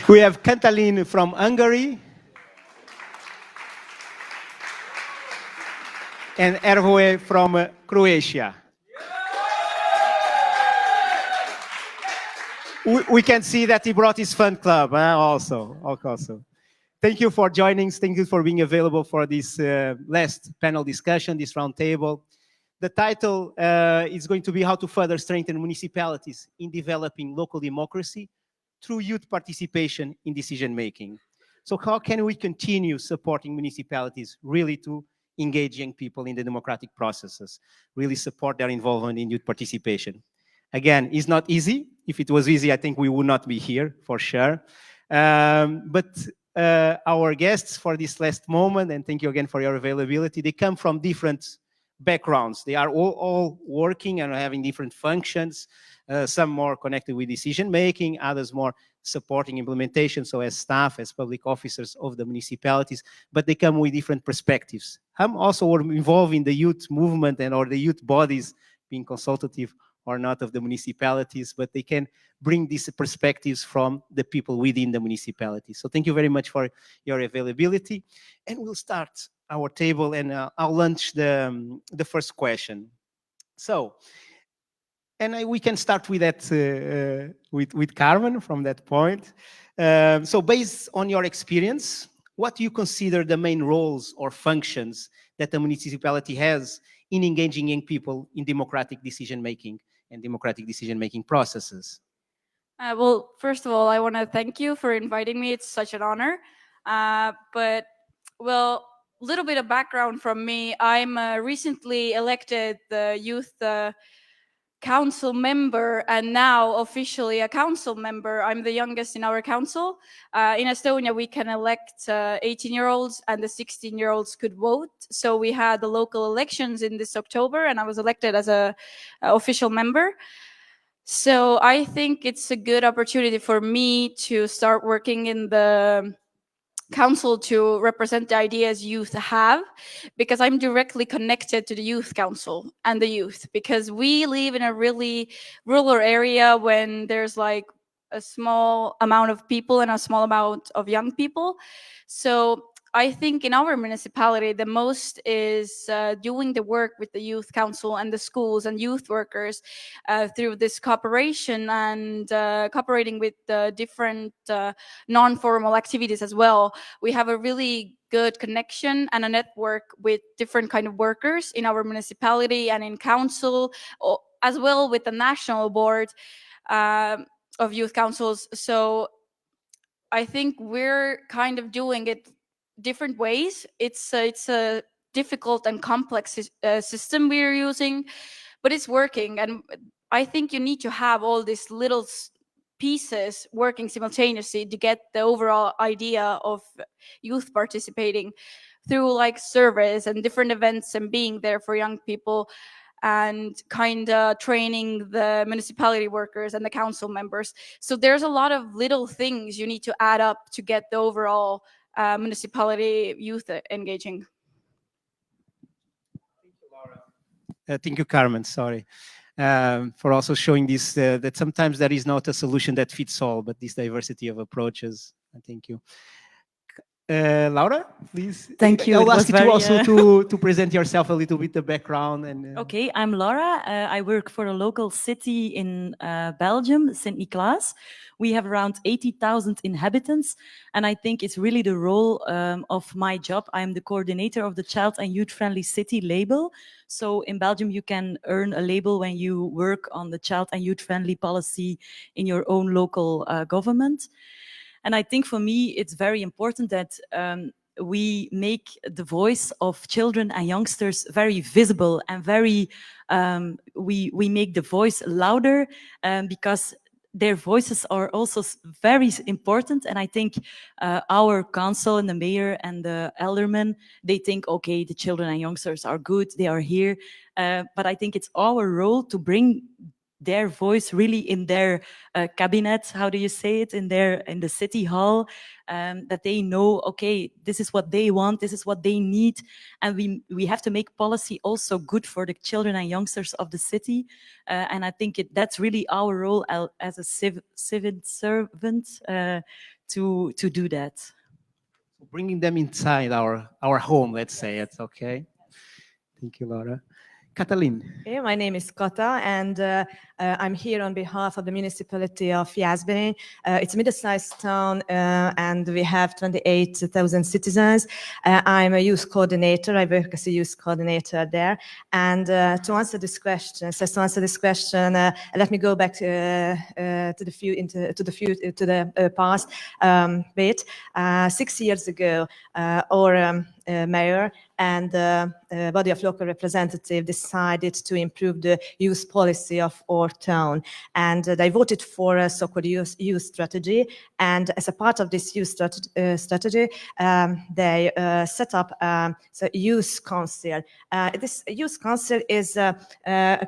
We have Kantalin from Hungary. And Hrvoje from Croatia. We can see that he brought his fan club also. Thank you for joining. Thank you for being available for this last panel discussion, this roundtable. The title is going to be how to further strengthen municipalities in developing local democracy through youth participation in decision making. So how can we continue supporting municipalities really to engage young people in the democratic processes, really support their involvement in youth participation? Again, it's not easy. If it was easy, I think we would not be here for sure. But our guests for this last moment, and thank you again for your availability, they come from different backgrounds. They are all working and having different functions, some more connected with decision making, others more supporting implementation, so as staff, as public officers of the municipalities, but they come with different perspectives. I'm also involved in the youth movement and or the youth bodies, being consultative or not of the municipalities, but they can bring these perspectives from the people within the municipality. So thank you very much for your availability. And we'll start our table and I'll launch the first question. So, and we can start with that, with Carmen from that point. So based on your experience, what do you consider the main roles or functions that the municipality has in engaging young people in democratic decision-making and democratic decision-making processes? Well, first of all, I want to thank you for inviting me. It's such an honor. But, well, a little bit of background from me. I'm recently elected the youth council member and now officially a council member. I'm the youngest in our council. In Estonia, we can elect 18-year-olds and the 16-year-olds could vote. So we had the local elections in this October and I was elected as a official member. So I think it's a good opportunity for me to start working in the council to represent the ideas youth have, because I'm directly connected to the youth council and the youth, because we live in a really rural area when there's like a small amount of people and a small amount of young people. So I think in our municipality, the most is doing the work with the youth council and the schools and youth workers through this cooperation and cooperating with different non-formal activities as well. We have a really good connection and a network with different kind of workers in our municipality and in council, as well with the national board of youth councils. So I think we're kind of doing it different ways. It's a difficult and complex system we're using, but it's working. And I think you need to have all these little pieces working simultaneously to get the overall idea of youth participating through like surveys and different events and being there for young people and kind of training the municipality workers and the council members. So there's a lot of little things you need to add up to get the overall municipality youth engaging. Thank you, Laura. Thank you, Carmen, sorry, for also showing this, that sometimes there is not a solution that fits all, but this diversity of approaches. Thank you. Laura, please. Thank you. I'll ask you also to present yourself a little bit, the background. And Okay, I'm Laura. I work for a local city in Belgium, Sint-Niklaas. We have around 80,000 inhabitants, and I think it's really the role of my job. I'm the coordinator of the Child and Youth Friendly City label. So in Belgium, you can earn a label when you work on the Child and Youth Friendly policy in your own local government. And I think for me, it's very important that we make the voice of children and youngsters very visible and very, we make the voice louder because their voices are also very important. And I think our council and the mayor and the aldermen, they think, okay, the children and youngsters are good, they are here. But I think it's our role to bring their voice really in their cabinet, how do you say it, in the city hall, that they know, okay, this is what they want, this is what they need, and we have to make policy also good for the children and youngsters of the city, and I think that's really our role as a civil servant to do that. Bringing them inside our home, let's say it's okay. Thank you, Laura. Katalin. Hey, my name is Kata, and I'm here on behalf of the municipality of Jászberény. It's a middle-sized town, and we have 28,000 citizens. I'm a youth coordinator. I work as a youth coordinator there. And to answer this question, let me go back to the past bit. 6 years ago, our mayor and body of local representatives decided to improve the youth policy of our town, and they voted for a so-called youth strategy. And as a part of this youth strategy, they set up a youth council. This youth council is a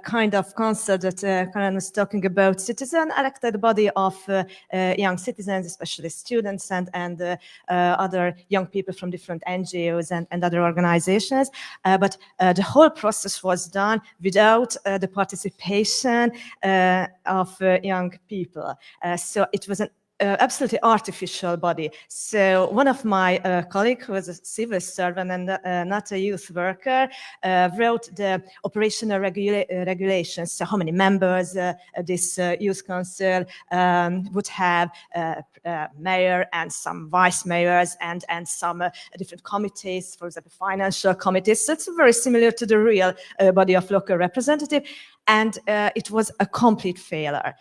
kind of council that Karen was talking about, citizen-elected body of young citizens, especially students and other young people from different NGOs and other organizations. But the whole process was done without the participation of young people. So it was an absolutely artificial body. So one of my colleagues, who was a civil servant and not a youth worker, wrote the operational regulations. So how many members this youth council would have, mayor and some vice mayors and some different committees, for example, financial committees. So it's very similar to the real body of local representative. And it was a complete failure.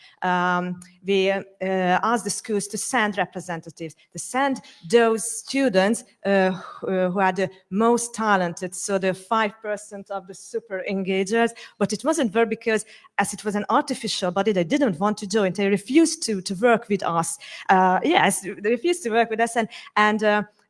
We asked the schools to send representatives, to send those students who are the most talented, so the 5% of the super engagers. But it wasn't there because, as it was an artificial body, they didn't want to join. They refused to work with us. Yes, they refused to work with us. And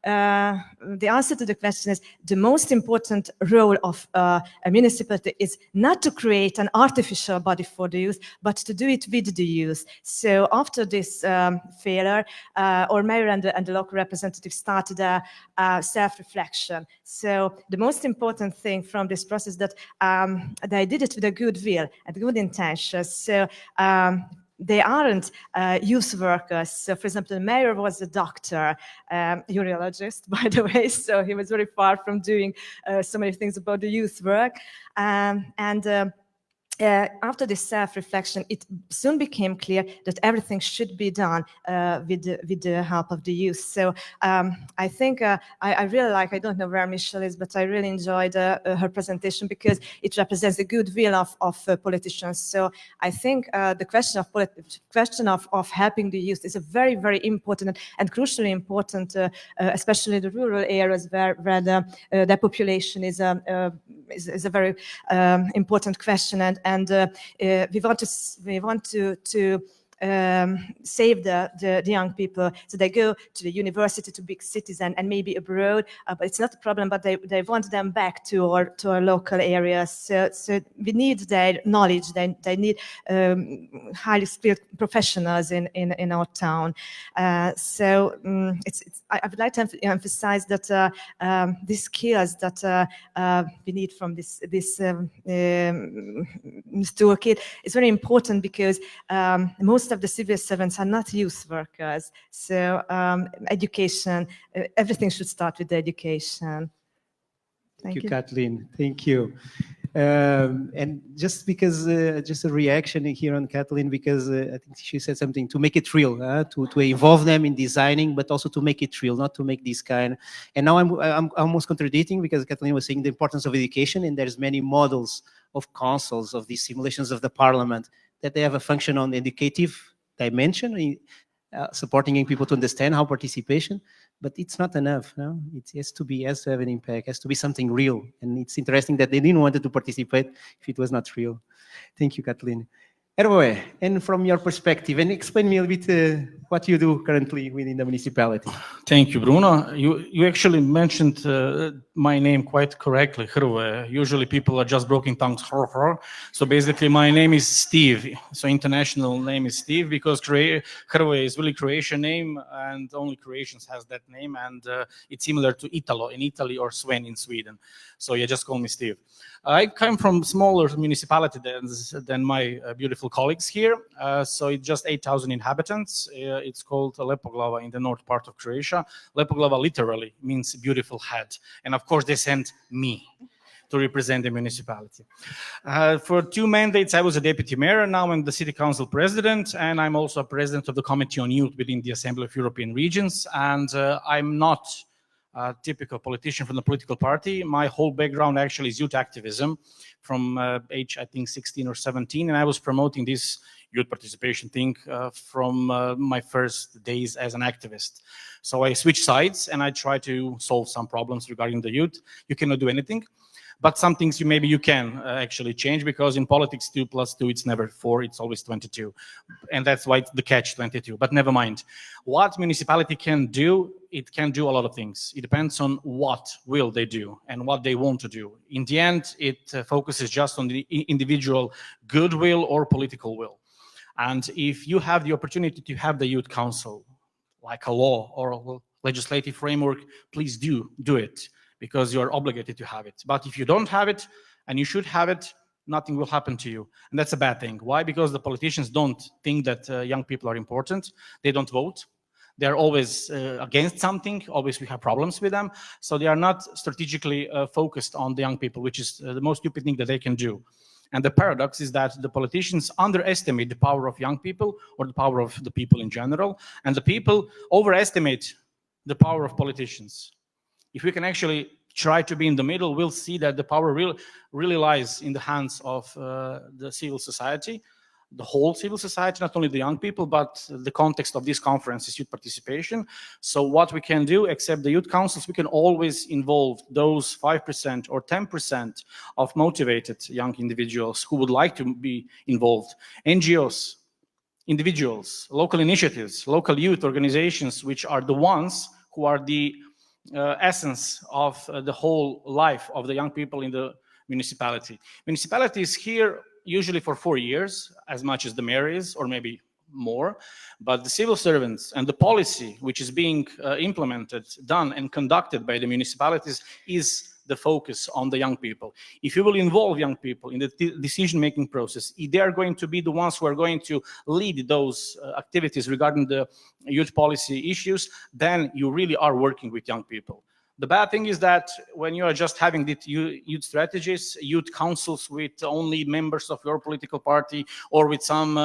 the answer to the question is the most important role of a municipality is not to create an artificial body for the youth, but to do it with the youth. So after this failure, our mayor and the local representative started a self-reflection. So the most important thing from this process that they did it with a good will and good intentions. So they aren't youth workers. So, for example, the mayor was a doctor, urologist, by the way, so he was very far from doing so many things about the youth work. After this self-reflection, it soon became clear that everything should be done with the help of the youth. So I think I really like, I don't know where Michelle is, but I really enjoyed her presentation because it represents the goodwill of politicians. So I think the question of helping the youth is a very, very important and crucially important, especially in the rural areas where the population is a very important question. And we want to save the young people, so they go to the university, to big cities and maybe abroad, but it's not a problem, but they want them back to our local areas. So we need their knowledge, they need highly skilled professionals in our town. I would like to emphasize that these skills that we need from this toolkit is very important because most of the civil servants are not youth workers. So education, everything should start with the education. Thank you, Kathleen. Thank you. And just because, just a reaction here on Kathleen, because I think she said something to make it real, to involve them in designing, but also to make it real, not to make this kind. And now I'm almost contradicting because Kathleen was saying the importance of education, and there's many models of councils, of these simulations of the parliament, that they have a function on the educative dimension, supporting young people to understand how participation, but it's not enough. No? It has to have an impact, has to be something real. And it's interesting that they didn't want to participate if it was not real. Thank you, Kathleen. Hrvoje, and from your perspective, and explain me a little bit what you do currently within the municipality. Thank you, Bruno. You actually mentioned my name quite correctly, Hrvoje. Usually people are just broken tongues. So basically my name is Steve. So international name is Steve because Hrvoje is really Croatian name and only Croatians has that name, and it's similar to Italo in Italy or Sven in Sweden. So you just call me Steve. I come from smaller municipality than my beautiful beautiful colleagues here. So it's just 8,000 inhabitants. It's called Lepoglava in the north part of Croatia. Lepoglava literally means beautiful head. And of course, they sent me to represent the municipality. For 2 mandates, I was a deputy mayor, and now I'm the city council president, and I'm also a president of the Committee on Youth within the Assembly of European Regions. And I'm not a typical politician from the political party. My whole background actually is youth activism from age, I think, 16 or 17, and I was promoting this youth participation thing from my first days as an activist. So I switched sides and I try to solve some problems regarding the youth. You cannot do anything, but some things maybe you can actually change, because in politics 2 + 2, it's never 4, it's always 22. And that's why it's the catch 22, but never mind. What municipality can do, it can do a lot of things. It depends on what will they do and what they want to do. In the end, it focuses just on the individual goodwill or political will. And if you have the opportunity to have the youth council, like a law or a legislative framework, please do it, because you're obligated to have it. But if you don't have it, and you should have it, nothing will happen to you. And that's a bad thing. Why? Because the politicians don't think that young people are important. They don't vote. They're always against something. Always we have problems with them. So they are not strategically focused on the young people, which is the most stupid thing that they can do. And the paradox is that the politicians underestimate the power of young people, or the power of the people in general, and the people overestimate the power of politicians. If we can actually try to be in the middle, we'll see that the power really lies in the hands of the civil society, the whole civil society, not only the young people, but the context of this conference is youth participation. So what we can do, except the youth councils, we can always involve those 5% or 10% of motivated young individuals who would like to be involved. NGOs, individuals, local initiatives, local youth organizations, which are the ones who are the essence of the whole life of the young people in the municipality. Municipality is here usually for 4 years, as much as the mayor is, or maybe more. But the civil servants and the policy which is being implemented, done and conducted by the municipalities is the focus on the young people. If you will involve young people in the decision-making process, they are going to be the ones who are going to lead those activities regarding the youth policy issues, then you really are working with young people. The bad thing is that when you are just having the youth strategies, youth councils with only members of your political party or with some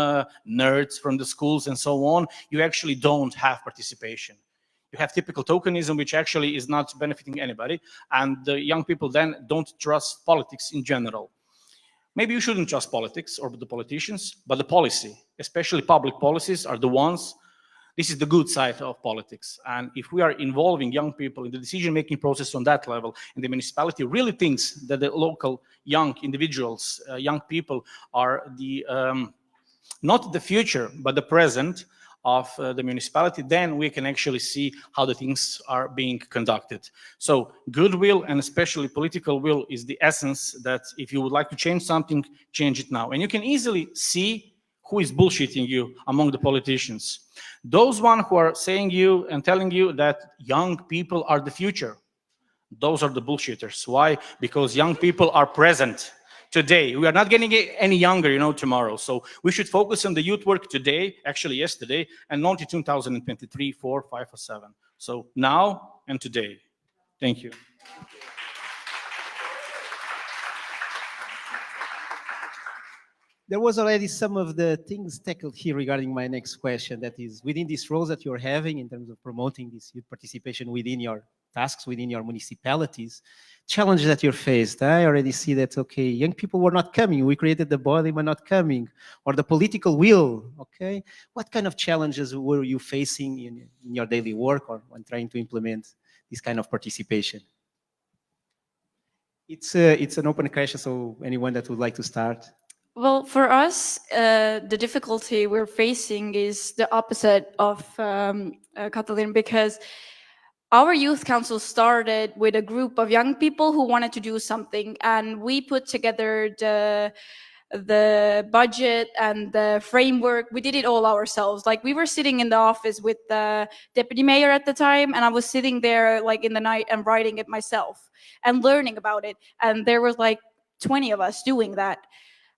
nerds from the schools and so on, you actually don't have participation. You have typical tokenism, which actually is not benefiting anybody, and the young people then don't trust politics in general. Maybe you shouldn't trust politics or the politicians, but the policy, especially public policies, are the ones. This is the good side of politics. And if we are involving young people in the decision-making process on that level, and the municipality really thinks that the local young individuals, young people are the not the future, but the present of the municipality, then we can actually see how the things are being conducted. So goodwill, and especially political will, is the essence that if you would like to change something, change it now. And you can easily see who is bullshitting you among the politicians. Those one who are saying you and telling you that young people are the future, those are the bullshitters. Why? Because young people are present today. We are not getting any younger, tomorrow. So we should focus on the youth work today, actually yesterday, and not in 2023, 4, 5, or 7. So now and today. Thank you. There was already some of the things tackled here regarding my next question, that is within these roles that you're having in terms of promoting this youth participation within your tasks, within your municipalities, challenges that you're faced. I already see that, okay, young people were not coming. We created the body, but not coming. Or the political will, okay? What kind of challenges were you facing in your daily work or when trying to implement this kind of participation? It's an open question, so anyone that would like to start. Well, for us, the difficulty we're facing is the opposite of Katalin, because our youth council started with a group of young people who wanted to do something, and we put together the budget and the framework. We did it all ourselves. Like, we were sitting in the office with the deputy mayor at the time, and I was sitting there like in the night and writing it myself and learning about it. And there was like 20 of us doing that.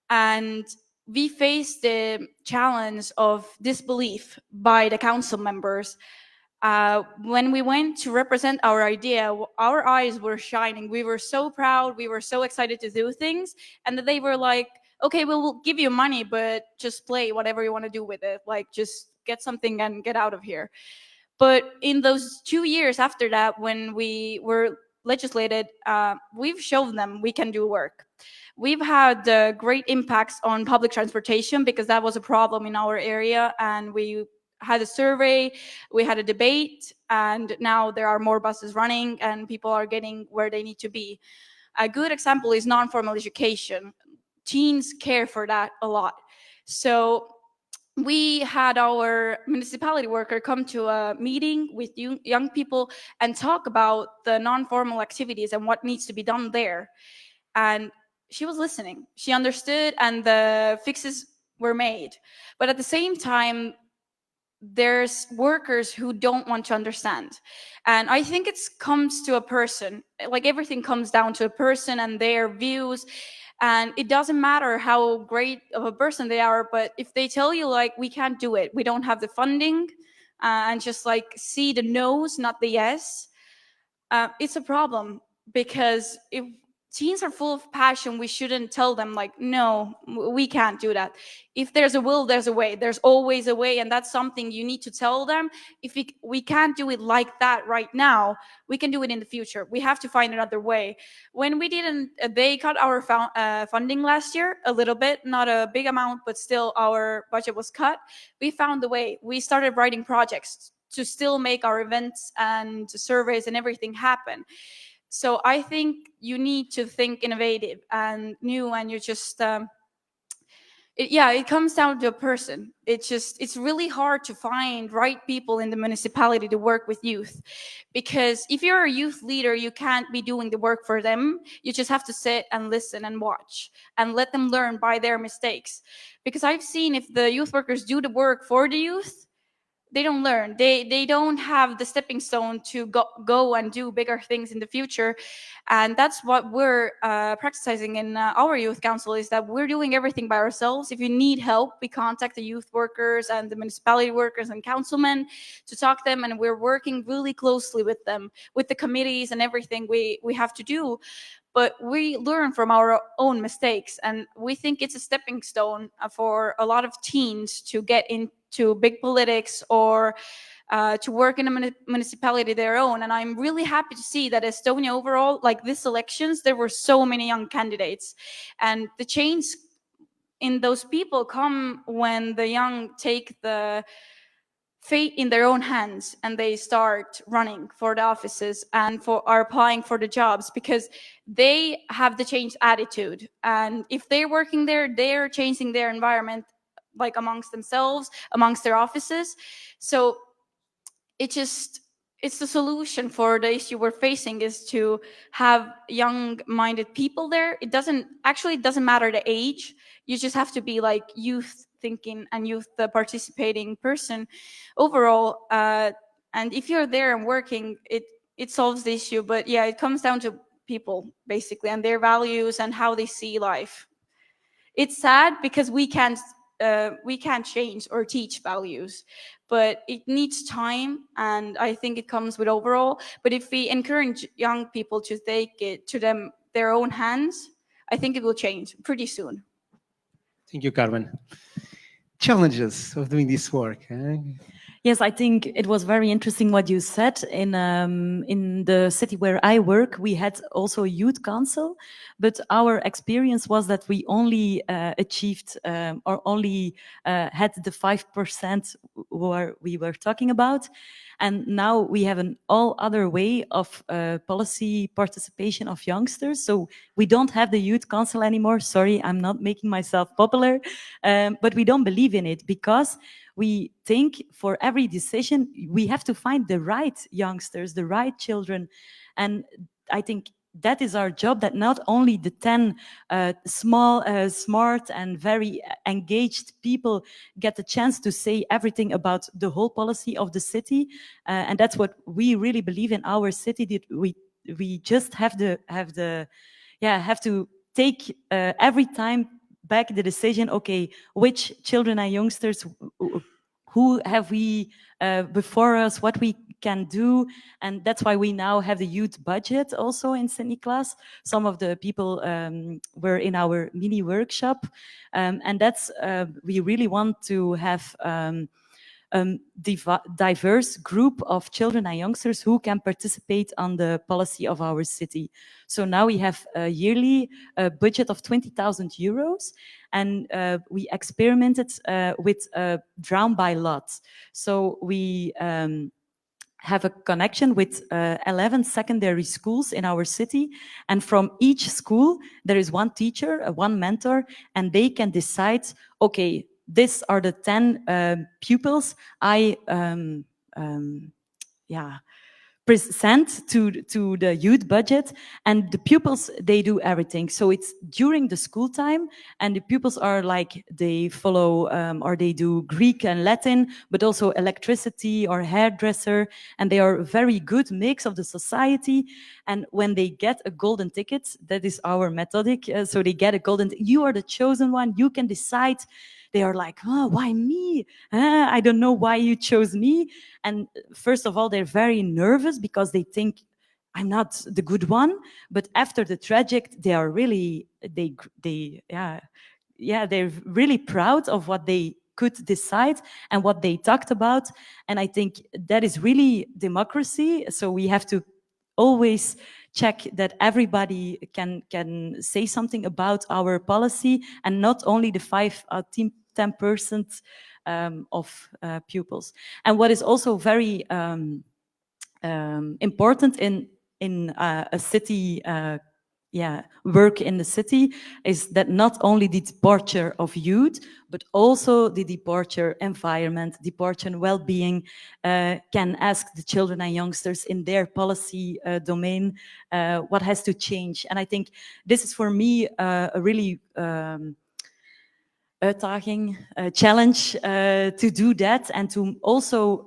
And we faced the challenge of disbelief by the council members. When we went to represent our idea, our eyes were shining. We were so proud. We were so excited to do things. And they were like, okay, well, we'll give you money, but just play whatever you want to do with it. Like, just get something and get out of here. But in those 2 years after that, when we were legislated, we've shown them we can do work. We've had great impacts on public transportation because that was a problem in our area, and we had a survey, we had a debate, and now there are more buses running and people are getting where they need to be. A good example is non-formal education. Teens care for that a lot. So we had our municipality worker come to a meeting with young people and talk about the non-formal activities and what needs to be done there. And she was listening. She understood, and the fixes were made. But at the same time, there's workers who don't want to understand. And I think it comes to a person. Like, everything comes down to a person and their views. And it doesn't matter how great of a person they are, but if they tell you, like, we can't do it, we don't have the funding, and just like see the no's, not the yes, it's a problem. Because if teens are full of passion, we shouldn't tell them, like, no, we can't do that. If there's a will, there's a way. There's always a way, and that's something you need to tell them. If we can't do it like that right now, we can do it in the future. We have to find another way. When we didn't, they cut our funding last year a little bit, not a big amount, but still our budget was cut. We found a way. We started writing projects to still make our events and surveys and everything happen. So I think you need to think innovative and new, and you just, it comes down to a person. It's really hard to find right people in the municipality to work with youth. Because if you're a youth leader, you can't be doing the work for them. You just have to sit and listen and watch and let them learn by their mistakes. Because I've seen if the youth workers do the work for the youth, they don't learn. They don't have the stepping stone to go and do bigger things in the future. And that's what we're practicing in our youth council, is that we're doing everything by ourselves. If you need help, we contact the youth workers and the municipality workers and councilmen to talk to them, and we're working really closely with them, with the committees and everything we have to do. But we learn from our own mistakes, and we think it's a stepping stone for a lot of teens to get into big politics or to work in a municipality their own. And I'm really happy to see that Estonia overall, like this elections, there were so many young candidates. And the change in those people come when the young take the fate in their own hands and they start running for the offices and are applying for the jobs, because they have the changed attitude. And if they're working there, they're changing their environment, like amongst themselves, amongst their offices. So it's the solution for the issue we're facing, is to have young-minded people there. It doesn't matter the age. You just have to be like youth thinking and youth participating person overall. And if you're there and working, it solves the issue. But yeah, it comes down to people basically and their values and how they see life. It's sad because we can't change or teach values, but it needs time, and I think it comes with overall. But if we encourage young people to take it to their own hands, I think it will change pretty soon. Thank you, Carmen. Challenges of doing this work. Yes, I think it was very interesting what you said. In the city where I work, we had also a youth council, but our experience was that we only achieved or only had the 5% where we were talking about. And now we have an all other way of policy participation of youngsters. So we don't have the youth council anymore. Sorry, I'm not making myself popular, but we don't believe in it, because we think for every decision, we have to find the right youngsters, the right children. And I think that is our job, that not only the 10 small, smart and very engaged people get the chance to say everything about the whole policy of the city. And that's what we really believe in our city, that we just have to take every time back the decision, okay, which children and youngsters, who have we before us, what we can do, and that's why we now have the youth budget also in St. Nicholas. Some of the people were in our mini workshop, and that's we really want to have diverse group of children and youngsters who can participate on the policy of our city. So now we have a yearly budget of 20,000 euros, and we experimented with drawn by lot. So we have a connection with 11 secondary schools in our city, and from each school there is one teacher, one mentor, and they can decide, okay, these are the 10 pupils I present to the youth budget, and the pupils, they do everything. So it's during the school time, and the pupils are like, they follow or they do Greek and Latin, but also electricity or hairdresser, and they are a very good mix of the society. And when they get a golden ticket, that is our methodic, so they get a golden, you are the chosen one, you can decide. They are like, oh, why me? I don't know why you chose me. And first of all, they're very nervous because they think I'm not the good one. But after the traject, they are really, they're really proud of what they could decide and what they talked about. And I think that is really democracy. So we have to always check that everybody can say something about our policy, and not only the 10% of pupils. And what is also very important in a city work in the city is that not only the departure of youth, but also the departure environment, departure and well-being can ask the children and youngsters in their policy domain what has to change. And I think this is for me a really uitdaging, challenge to do that, and to also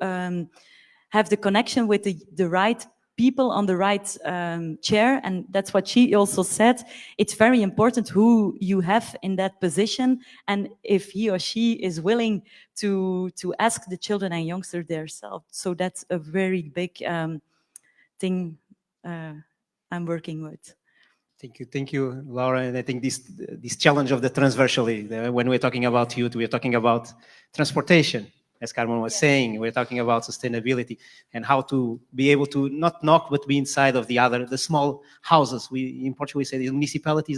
have the connection with the right people on the right chair. And that's what she also said. It's very important who you have in that position, and if he or she is willing to ask the children and youngsters themselves. So that's a very big thing I'm working with. Thank you, Laura. And I think this challenge of the transversally, when we're talking about youth, we're talking about transportation, as Carmen was saying. We're talking about sustainability and how to be able to not knock, but be inside of the small houses. In Portugal, we say the municipality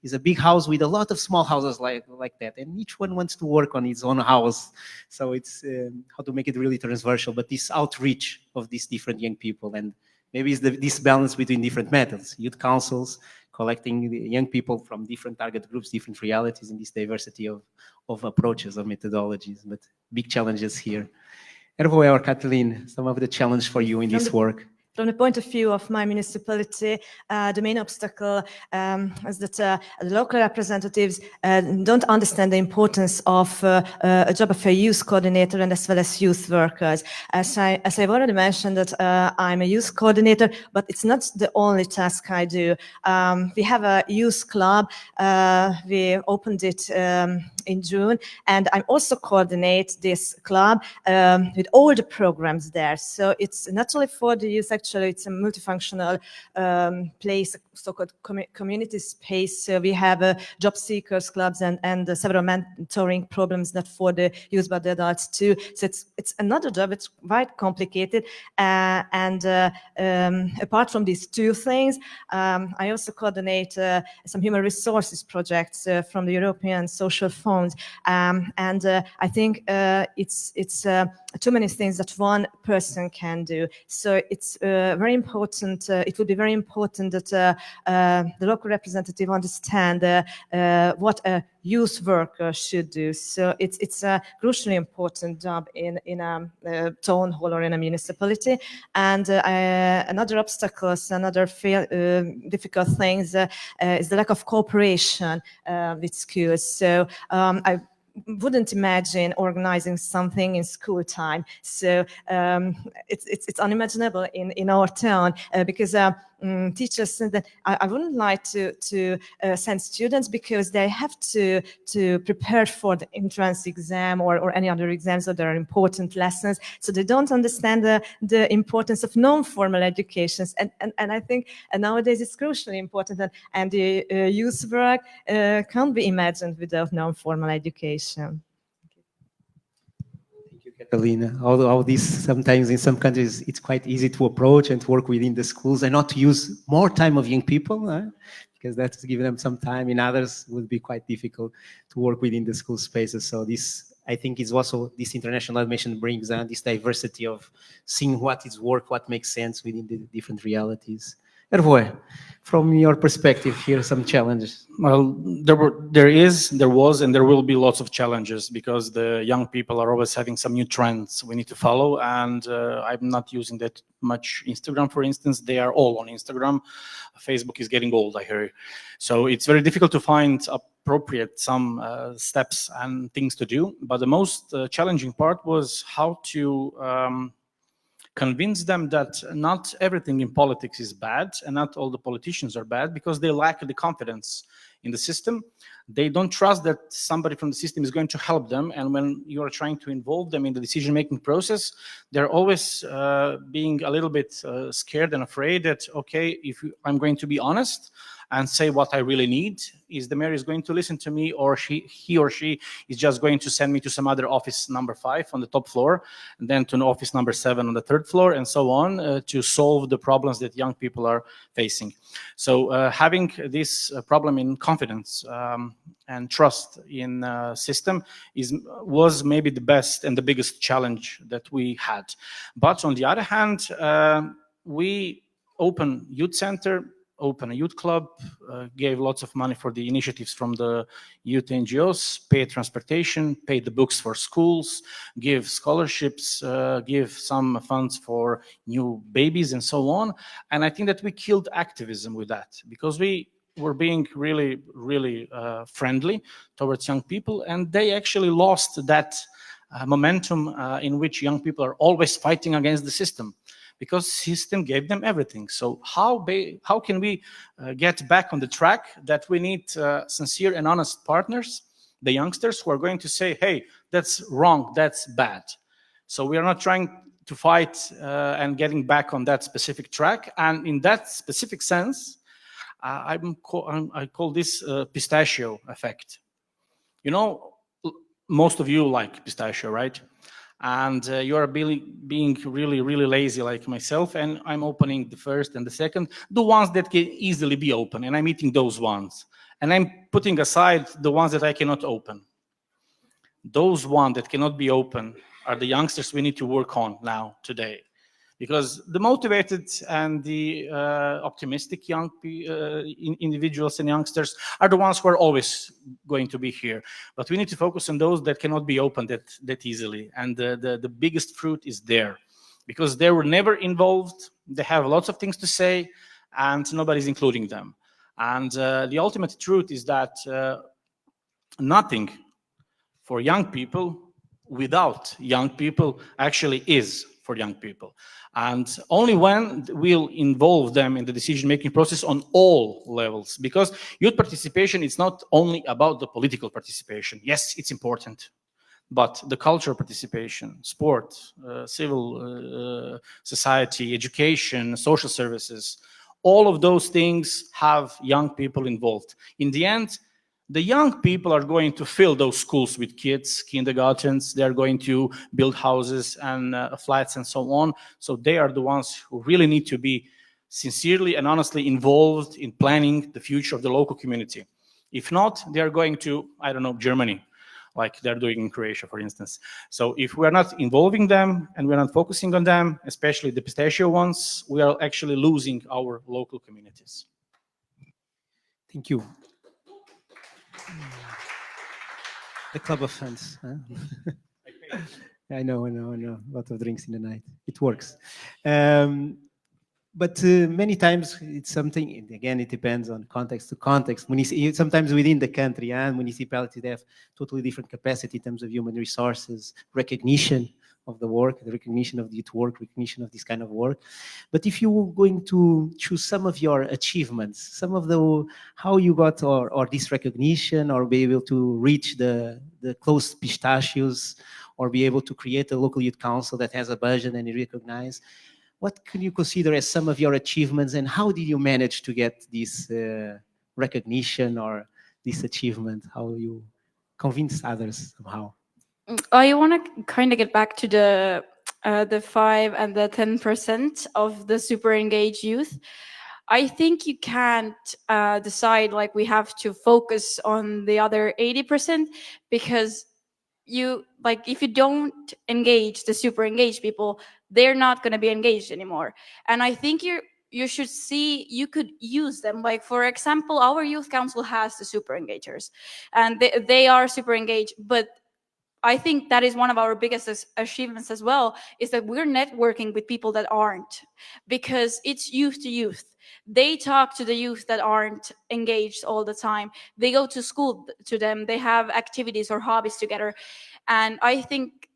is a big house with a lot of small houses like that, and each one wants to work on its own house. So it's how to make it really transversal, but this outreach of these different young people, and maybe it's this balance between different methods, youth councils, collecting the young people from different target groups, different realities, and this diversity of approaches, of methodologies, but big challenges here. Hrvoje or Kathleen, some of the challenge for you in this work? From the point of view of my municipality, the main obstacle is that the local representatives don't understand the importance of a job of a youth coordinator and as well as youth workers. As I've already mentioned that I'm a youth coordinator, but it's not the only task I do. We have a youth club. We opened it in June, and I also coordinate this club with all the programs there. So it's not only for the youth, actually it's a multifunctional place, so-called community space. So we have job seekers clubs and several mentoring programs, not for the youth but the adults too. So it's another job. It's quite complicated, and apart from these two things, I also coordinate some human resources projects from the European Social Fund. And I think it's too many things that one person can do. So it's very important. It would be very important that the local representative understand what a youth worker should do. So it's a crucially important job in a town hall or in a municipality. And another obstacles, another difficult things is the lack of cooperation with schools. So I wouldn't imagine organizing something in school time. So it's unimaginable in our town because teachers said that I wouldn't like to send students because they have to prepare for the entrance exam or any other exams, so there are important lessons, so they don't understand the importance of non-formal educations. And I think nowadays it's crucially important, and the youth work can't be imagined without non-formal education. Catalina, all these, sometimes in some countries it's quite easy to approach and to work within the schools and not to use more time of young people, because that's giving them some time. In others would be quite difficult to work within the school spaces. So this, I think, is also this international admission brings this diversity of seeing what is work, what makes sense within the different realities. Hrvoje, from your perspective, here are some challenges. Well, there was, and there will be lots of challenges because the young people are always having some new trends we need to follow. And I'm not using that much Instagram, for instance. They are all on Instagram. Facebook is getting old, I hear. So it's very difficult to find appropriate some steps and things to do. But the most challenging part was how to convince them that not everything in politics is bad and not all the politicians are bad, because they lack the confidence in the system. They don't trust that somebody from the system is going to help them. And when you are trying to involve them in the decision-making process, they're always being a little bit scared and afraid that, okay, if I'm going to be honest and say what I really need, is the mayor is going to listen to me, or he or she is just going to send me to some other office number 5 on the top floor, and then to an office number 7 on the 3rd floor, and so on, to solve the problems that young people are facing. So having this problem in confidence and trust in system was maybe the best and the biggest challenge that we had. But on the other hand, we open youth center, open a youth club, gave lots of money for the initiatives from the youth NGOs, paid transportation, paid the books for schools, give scholarships, give some funds for new babies and so on. And I think that we killed activism with that, because we were being really, really friendly towards young people, and they actually lost that momentum in which young people are always fighting against the system, because system gave them everything. So how can we get back on the track that we need sincere and honest partners, the youngsters, who are going to say, hey, that's wrong, that's bad. So we are not trying to fight and getting back on that specific track. And in that specific sense, I call this pistachio effect. You know, most of you like pistachio, right? And you are being really, really lazy like myself, and I'm opening the first and the second, the ones that can easily be open, and I'm eating those ones. And I'm putting aside the ones that I cannot open. Those ones that cannot be open are the youngsters we need to work on now, today. Because the motivated and the optimistic young individuals and youngsters are the ones who are always going to be here. But we need to focus on those that cannot be opened that easily. And the biggest fruit is there. Because they were never involved, they have lots of things to say, and nobody's including them. And the ultimate truth is that nothing for young people without young people actually is for young people. And only when we'll involve them in the decision-making process on all levels, because youth participation is not only about the political participation. Yes, it's important, but the cultural participation, sport, civil society, education, social services, all of those things have young people involved. In the end, the young people are going to fill those schools with kids, kindergartens, they're going to build houses and flats and so on. So they are the ones who really need to be sincerely and honestly involved in planning the future of the local community. If not, they're going to, I don't know, Germany, like they're doing in Croatia, for instance. So if we're not involving them and we're not focusing on them, especially the pistachio ones, we are actually losing our local communities. Thank you. The club of fans. Huh? I know. A lot of drinks in the night. It works. But many times it's something, again, it depends on context to context. Sometimes within the country and municipalities, they have totally different capacity in terms of human resources, recognition of the work, the recognition of the youth work, recognition of this kind of work. But if you were going to choose some of your achievements, some of the, how you got or this recognition, or be able to reach the closed pistachios, or be able to create a local youth council that has a budget and you recognize, what can you consider as some of your achievements, and how did you manage to get this recognition or this achievement? How you convince others somehow? I want to kind of get back to the 5 and the 10% of the super engaged youth. I think you can't decide like we have to focus on the other 80%, because you, like, if you don't engage the super engaged people, they're not going to be engaged anymore. And I think you should see, you could use them. Like, for example, our youth council has the super engagers, and they are super engaged, but I think that is one of our biggest achievements as well, is that we're networking with people that aren't, because it's youth to youth. They talk to the youth that aren't engaged all the time. They go to school to them. They have activities or hobbies together. And I think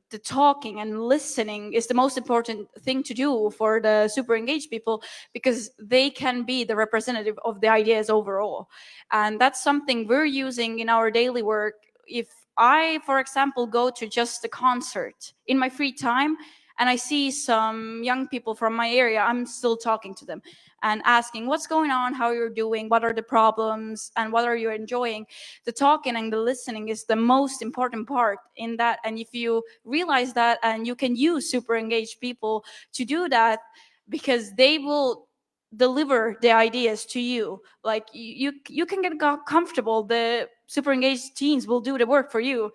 the talking and listening is the most important thing to do for the super engaged people, because they can be the representative of the ideas overall. And that's something we're using in our daily work. If I, for example, go to just a concert in my free time and I see some young people from my area, I'm still talking to them and asking what's going on, how you're doing, what are the problems, and what are you enjoying. The talking and the listening is the most important part in that. And if you realize that, and you can use super engaged people to do that, because they will deliver the ideas to you. Like, you can get comfortable. The super engaged teens will do the work for you,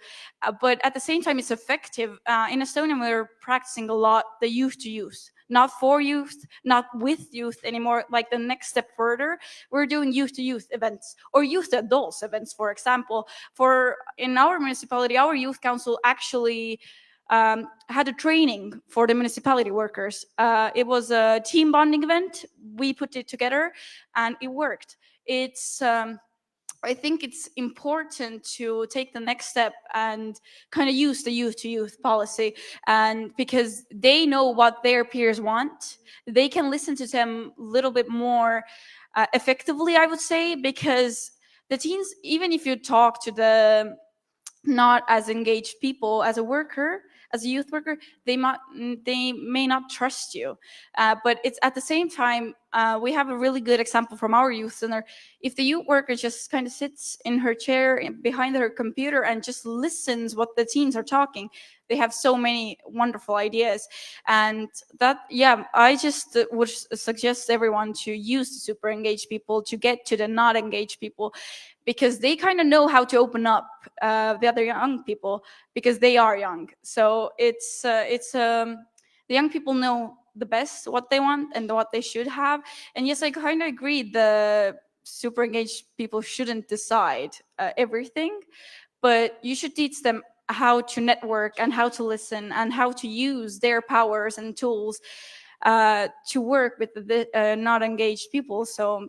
but at the same time it's effective. In Estonia, we're practicing a lot the youth to youth, not for youth, not with youth anymore. Like, the next step further, we're doing youth to youth events or youth to adults events. For example, in our municipality, our youth council actually had a training for the municipality workers. It was a team bonding event. We put it together and it worked. I think it's important to take the next step and kind of use the youth to youth policy, and because they know what their peers want, they can listen to them a little bit more effectively, I would say, because the teens, even if you talk to the not as engaged people as a youth worker, they may not trust you, but it's at the same time, we have a really good example from our youth center. If the youth worker just kind of sits in her chair behind her computer and just listens what the teens are talking, they have so many wonderful ideas. And that, yeah, I just would suggest everyone to use the super engaged people to get to the not engaged people, because they kind of know how to open up the other young people, because they are young. So the young people know the best what they want and what they should have. And yes, I kind of agree, the super engaged people shouldn't decide everything, but you should teach them how to network and how to listen and how to use their powers and tools to work with the not engaged people. So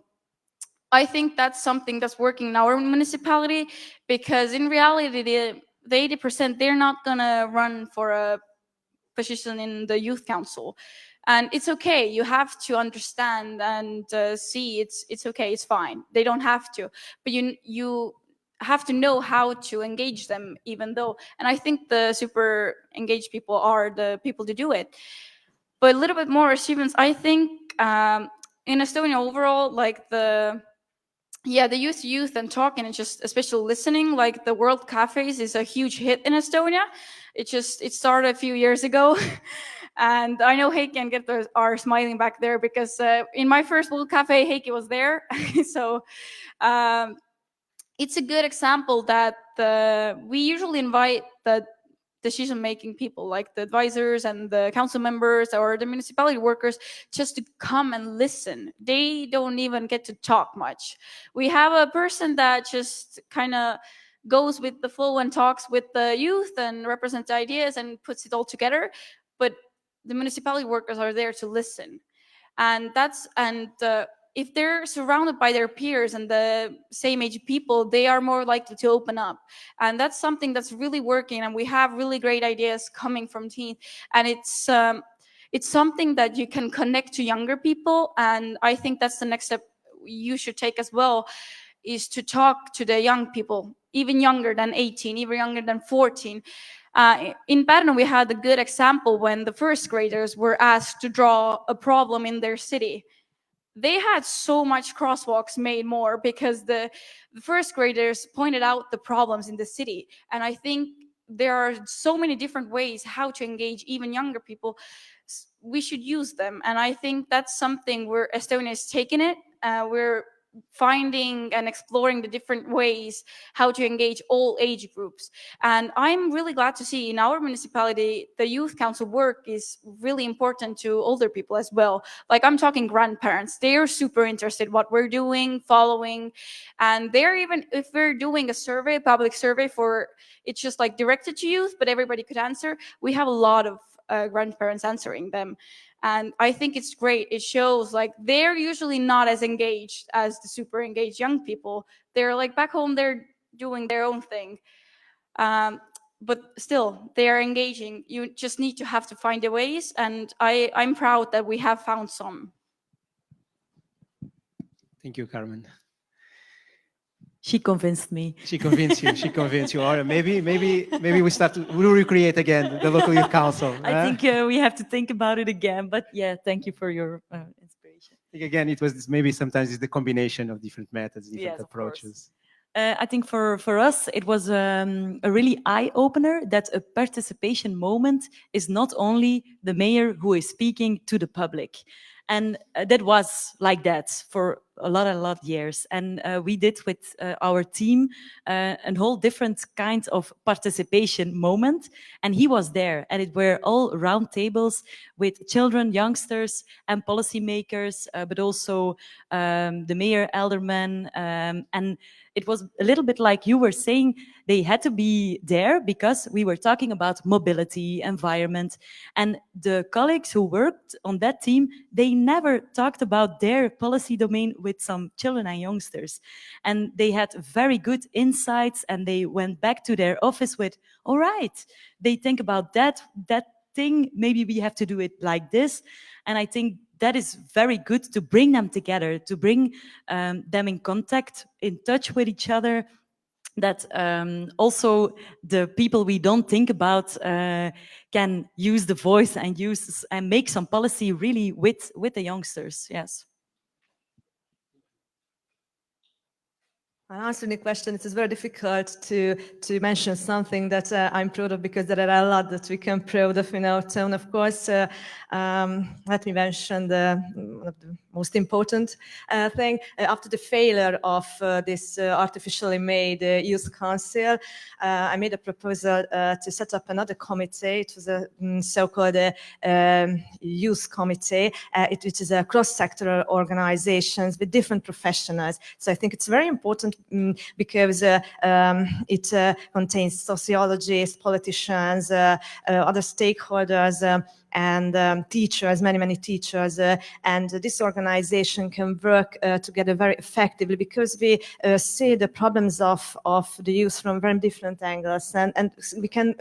I think that's something that's working in our municipality, because in reality, the 80%, they're not gonna run for a position in the youth council. And it's okay. You have to understand and see it's okay, it's fine. They don't have to, but you have to know how to engage them, even though. And I think the super engaged people are the people to do it. But a little bit more achievements, I think, in Estonia overall, like the youth and talking, and just especially listening, like the World Cafes is a huge hit in Estonia. It started a few years ago. And I know Heikki and Gerda are smiling back there, because in my first World Cafe, Heikki was there. So it's a good example that we usually invite the decision-making people, like the advisors and the council members or the municipality workers, just to come and listen. They don't even get to talk much. We have a person that just kind of goes with the flow and talks with the youth and represents ideas and puts it all together. But the municipality workers are there to listen. And if they're surrounded by their peers and the same age people, they are more likely to open up. And that's something that's really working. And we have really great ideas coming from teens. And it's something that you can connect to younger people. And I think that's the next step you should take as well, is to talk to the young people, even younger than 18, even younger than 14. In Pärnu, we had a good example when the first graders were asked to draw a problem in their city. They had so much crosswalks made more because the first graders pointed out the problems in the city. And I think there are so many different ways how to engage even younger people. We should use them. And I think that's something where Estonia is taking it. We're finding and exploring the different ways how to engage all age groups. And I'm really glad to see in our municipality, the youth council work is really important to older people as well. Like, I'm talking grandparents. They're super interested what we're doing, following. And they're even, if we're doing a survey, public survey for, it's just like directed to youth, but everybody could answer, we have a lot of grandparents answering them. And I think it's great. It shows like they're usually not as engaged as the super engaged young people. They're like back home, they're doing their own thing. But still, they are engaging. You just need to have to find the ways. And I'm proud that we have found some. Thank you, Carmen. She convinced me. She convinced you. She convinced you. All right, maybe we'll recreate again the local youth council. I think we have to think about it again. But yeah, thank you for your inspiration. I think again, it was maybe sometimes it's the combination of different methods, different Yes, approaches. I think for us, it was a really eye-opener that a participation moment is not only the mayor who is speaking to the public. And that was like that for a lot of years. And we did with our team a whole different kind of participation moment. And he was there. And it were all round tables with children, youngsters, and policymakers, but also the mayor, aldermen. And it was a little bit like you were saying, they had to be there because we were talking about mobility, environment. And the colleagues who worked on that team, they never talked about their policy domain with some children and youngsters. And they had very good insights, and they went back to their office with, all right, they think about that thing, maybe we have to do it like this. And I think that is very good to bring them together, to bring them in contact, in touch with each other, that also the people we don't think about can use the voice and make some policy really with the youngsters. Yes. Answering the question, it is very difficult to mention something that I'm proud of, because there are a lot that we can proud of in our town. Of course, let me mention one of the most important thing. After the failure of this artificially made youth council, I made a proposal to set up another committee. It was a so-called youth committee, which is a cross-sectoral organizations with different professionals. So I think it's very important because it contains sociologists, politicians, other stakeholders, and teachers, many teachers, and this organization can work together very effectively, because we see the problems of the youth from very different angles, and we can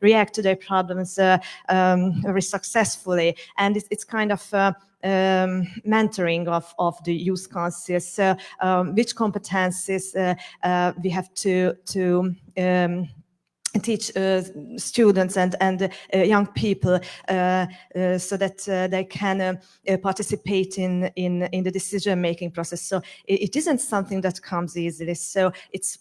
react to their problems very successfully. And it's kind of mentoring of the youth councils, which competencies we have to teach students and young people so that they can participate in the decision-making process. So it isn't something that comes easily. So it's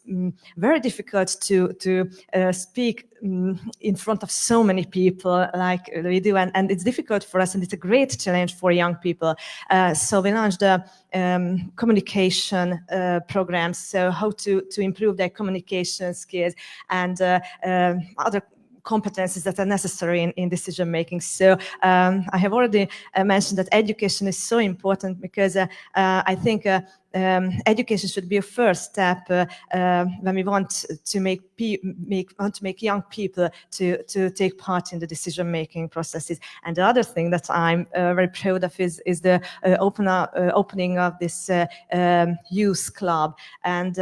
very difficult to speak in front of so many people like we do, and it's difficult for us, and it's a great challenge for young people. So we launched a communication programs, so how to improve their communication skills and other competencies that are necessary in decision making. So I have already mentioned that education is so important, because I think education should be a first step when we want to make young people to take part in the decision-making processes. And the other thing that I'm very proud of is the opening of this youth club. And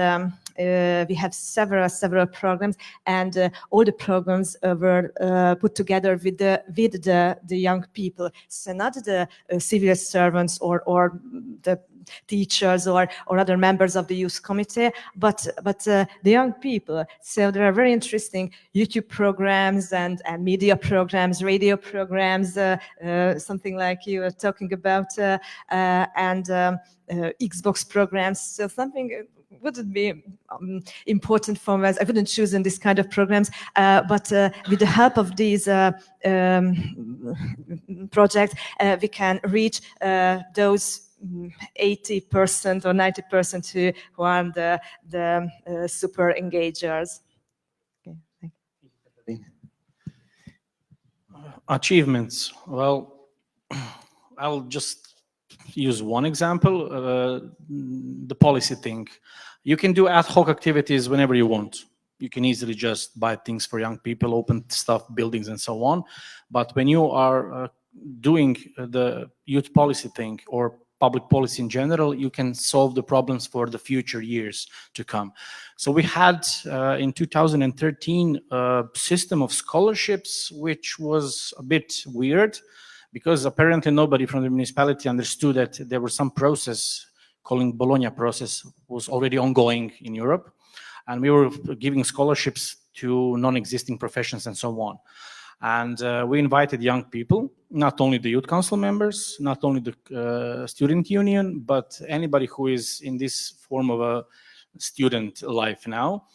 we have several programs, and all the programs were put together with the young people. So not the civil servants or the teachers or other members of the youth committee, but the young people. So there are very interesting YouTube programs and media programs, radio programs, something like you were talking about, and Xbox programs. So something wouldn't be important for us. I wouldn't choose in this kind of programs, but with the help of these projects, we can reach those 80% or 90% who are the super engagers. Okay, thank you. Achievements. Well, I'll just use one example, the policy thing. You can do ad hoc activities whenever you want. You can easily just buy things for young people, open stuff, buildings, and so on. But when you are doing the youth policy thing or public policy in general, you can solve the problems for the future years to come. So we had in 2013 a system of scholarships, which was a bit weird because apparently nobody from the municipality understood that there was some process calling Bologna process was already ongoing in Europe. And we were giving scholarships to non-existing professions and so on. And we invited young people, not only the youth council members, not only the student union, but anybody who is in this form of a student life now.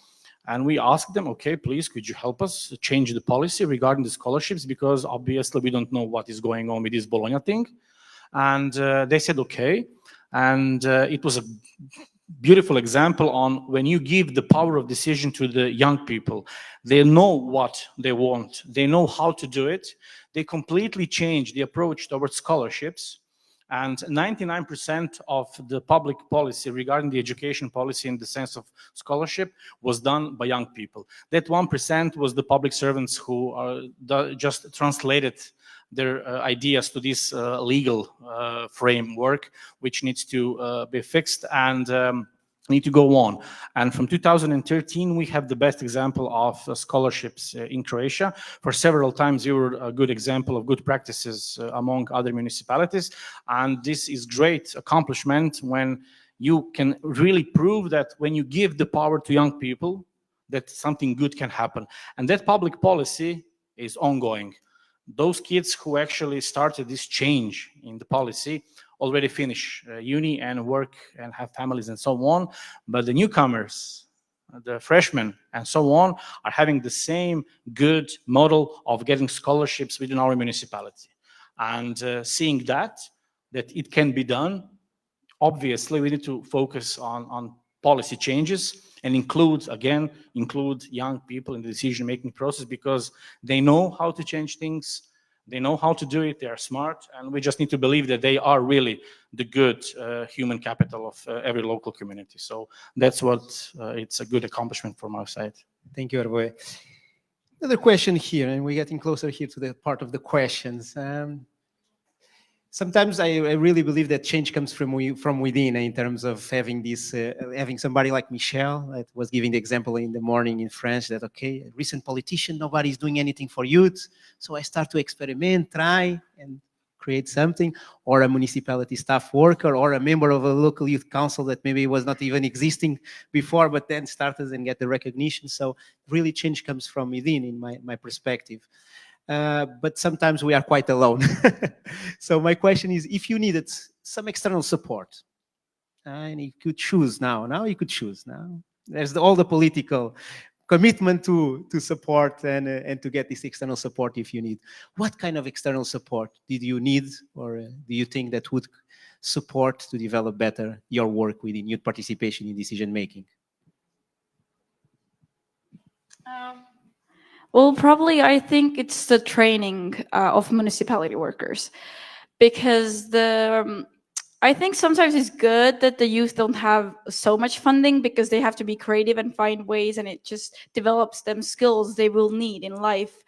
And we asked them, okay, please, could you help us change the policy regarding the scholarships? Because obviously we don't know what is going on with this Bologna thing. And they said, okay. And it was a beautiful example on when you give the power of decision to the young people. They know what they want. They know how to do it. They completely change the approach towards scholarships. And 99% of the public policy regarding the education policy in the sense of scholarship was done by young people. That 1% was the public servants who just translated their ideas to this legal framework, which needs to be fixed and need to go on. And from 2013, we have the best example of scholarships in Croatia. For several times, we were a good example of good practices among other municipalities. And this is great accomplishment when you can really prove that when you give the power to young people, that something good can happen. And that public policy is ongoing. Those kids who actually started this change in the policy already finish uni and work and have families and so on. But the newcomers, the freshmen and so on, are having the same good model of getting scholarships within our municipality. And seeing that it can be done, obviously we need to focus on policy changes and include young people in the decision-making process because they know how to change things, they know how to do it, they are smart, and we just need to believe that they are really the good human capital of every local community. So that's what it's a good accomplishment from our side. Thank you, Hrvoje. Another question here, and we're getting closer here to the part of the questions. Sometimes I really believe that change comes from within in terms of having this, having somebody like Michel that was giving the example in the morning in French that, okay, a recent politician, nobody's doing anything for youth. So I start to experiment, try and create something, or a municipality staff worker or a member of a local youth council that maybe was not even existing before, but then started and get the recognition. So really change comes from within in my perspective. But sometimes we are quite alone. So my question is, if you needed some external support, and you could choose now you could choose now. There's all the political commitment to support and to get this external support if you need. What kind of external support did you need, or do you think that would support to develop better your work within youth participation in decision making? Well, probably I think it's the training of municipality workers, because I think sometimes it's good that the youth don't have so much funding because they have to be creative and find ways, and it just develops them skills they will need in life,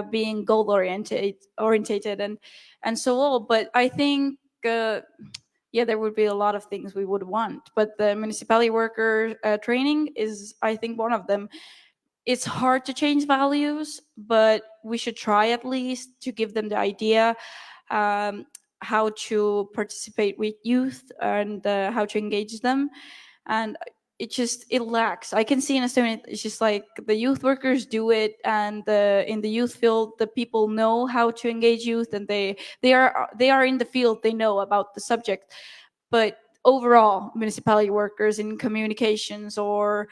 being goal orientated and so on. But I think yeah, there would be a lot of things we would want, but the municipality worker training is, I think, one of them. It's hard to change values, but we should try at least to give them the idea how to participate with youth and how to engage them. And it lacks. I can see in Estonia, it's just like the youth workers do it, and in the youth field, the people know how to engage youth, and they are in the field, they know about the subject. But overall, municipality workers in communications or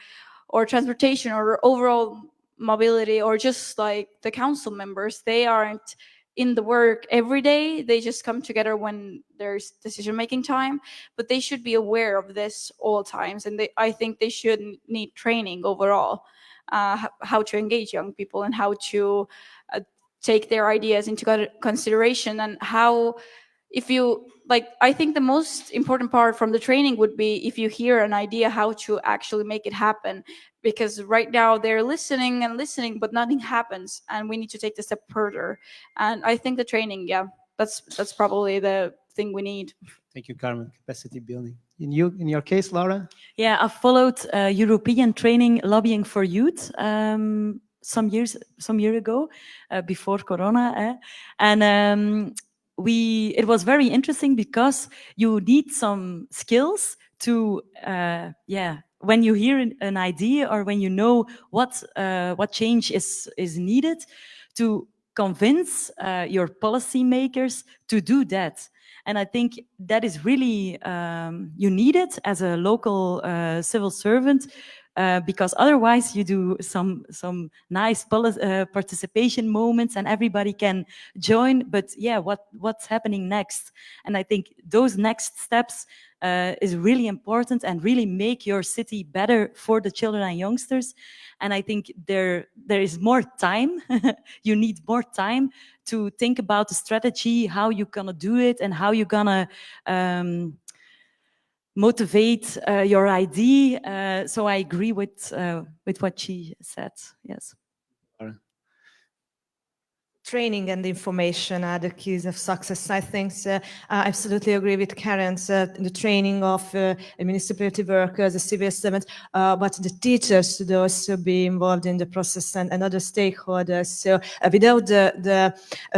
transportation or overall mobility, or just like the council members, they aren't in the work every day. They just come together when there's decision making time, but they should be aware of this all times, and I think they should need training overall, how to engage young people and how to take their ideas into consideration, and how, if you like, I think the most important part from the training would be if you hear an idea, how to actually make it happen. Because right now they're listening and listening, but nothing happens, and we need to take the step further. And I think the training, yeah, that's probably the thing we need. Thank you, Carmen. Capacity building. In your case, Laura? Yeah, I followed European training lobbying for youth some year ago, before Corona, and it was very interesting because you need some skills to when you hear an idea or when you know what change is needed, to convince your policymakers to do that. And I think that is really you need it as a local civil servant, because otherwise you do some nice participation moments and everybody can join, but yeah, what's happening next? And I think those next steps is really important and really make your city better for the children and youngsters. And I think there is more time. You need more time to think about the strategy, how you're gonna do it, and how you're gonna motivate your idea. So I agree with what she said. Yes. Training and information are the keys of success. I think I absolutely agree with Karen. The training of municipality workers, the civil servants, but the teachers should also be involved in the process, and other stakeholders. So without the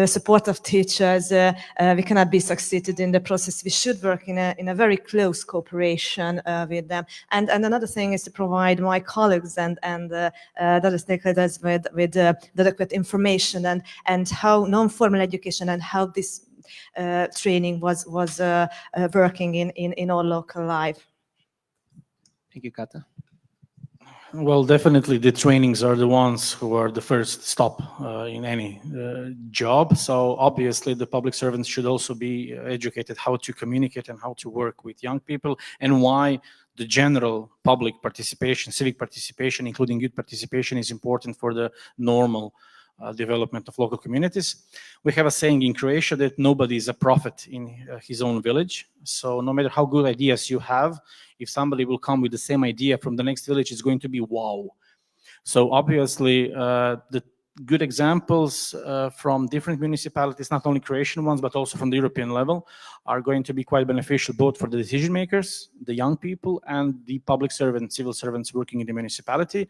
support of teachers, we cannot be succeeded in the process. We should work in a very close cooperation with them. And another thing is to provide my colleagues and the other stakeholders with the adequate information and how non-formal education and how this training was working in our local life. Thank you, Kata. Well, definitely the trainings are the ones who are the first stop in any job. So obviously the public servants should also be educated how to communicate and how to work with young people, and why the general public participation, civic participation, including youth participation, is important for the normal development of local communities. We have a saying in Croatia that nobody is a prophet in his own village. So no matter how good ideas you have, if somebody will come with the same idea from the next village, it's going to be wow. So obviously the good examples from different municipalities, not only Croatian ones, but also from the European level, are going to be quite beneficial both for the decision makers, the young people, and the public servants, civil servants working in the municipality.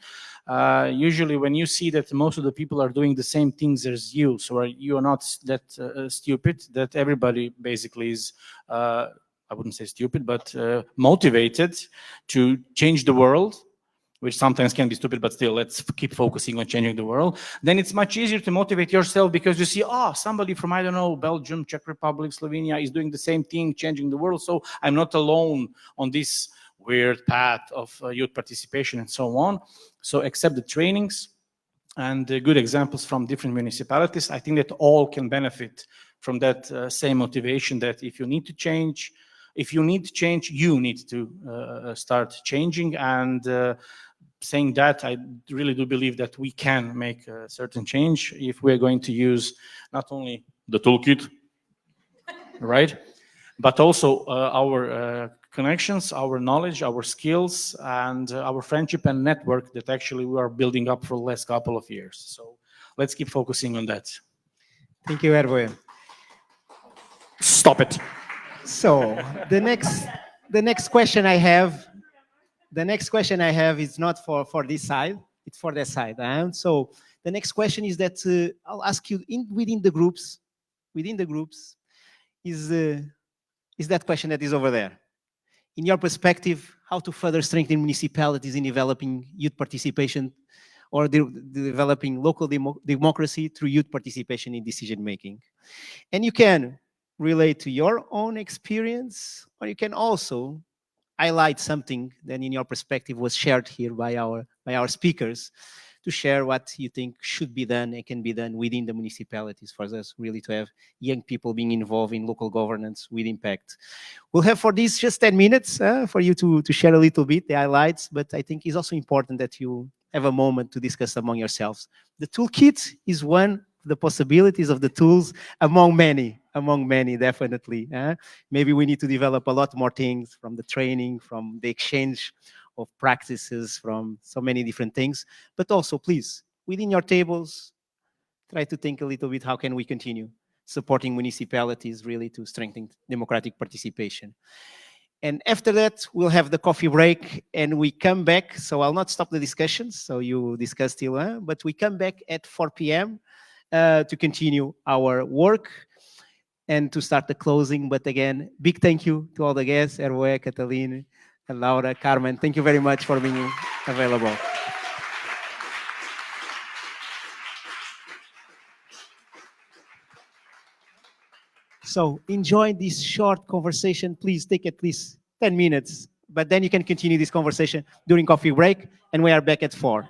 Usually when you see that most of the people are doing the same things as you, so you are not that stupid, that everybody basically is, I wouldn't say stupid, but motivated to change the world, which sometimes can be stupid, but still, let's keep focusing on changing the world. Then it's much easier to motivate yourself because you see, somebody from, I don't know, Belgium, Czech Republic, Slovenia is doing the same thing, changing the world. So I'm not alone on this weird path of youth participation and so on. So accept the trainings and good examples from different municipalities. I think that all can benefit from that same motivation, that if you need to change, you need to start changing. And saying that, I really do believe that we can make a certain change if we're going to use not only the toolkit, right, but also our connections, our knowledge, our skills, and our friendship and network that actually we are building up for the last couple of years. So let's keep focusing on that. Thank you, Hrvoje. Stop it. So the next question I have, is not for this side, it's for that side. And so the next question is that I'll ask you within the groups, is that question that is over there. In your perspective, how to further strengthen municipalities in developing youth participation or developing local democracy through youth participation in decision making. And you can relate to your own experience, or you can also highlight something that in your perspective was shared here by our speakers, to share what you think should be done and can be done within the municipalities for us really to have young people being involved in local governance with impact. We'll have for this just 10 minutes for you to share a little bit the highlights, but I think it's also important that you have a moment to discuss among yourselves. The toolkit is one of the possibilities of the tools among many, definitely. Maybe we need to develop a lot more things, from the training, from the exchange of practices, from so many different things. But also, please, within your tables, try to think a little bit, how can we continue supporting municipalities really to strengthen democratic participation? And after that, we'll have the coffee break and we come back. So I'll not stop the discussions, so you discuss till, but we come back at 4 p.m. To continue our work and to start the closing. But again, big thank you to all the guests, Hrvoje, Catalin, and Laura, Carmen. Thank you very much for being available. So enjoy this short conversation. Please take at least 10 minutes, but then you can continue this conversation during coffee break, and we are back at 4.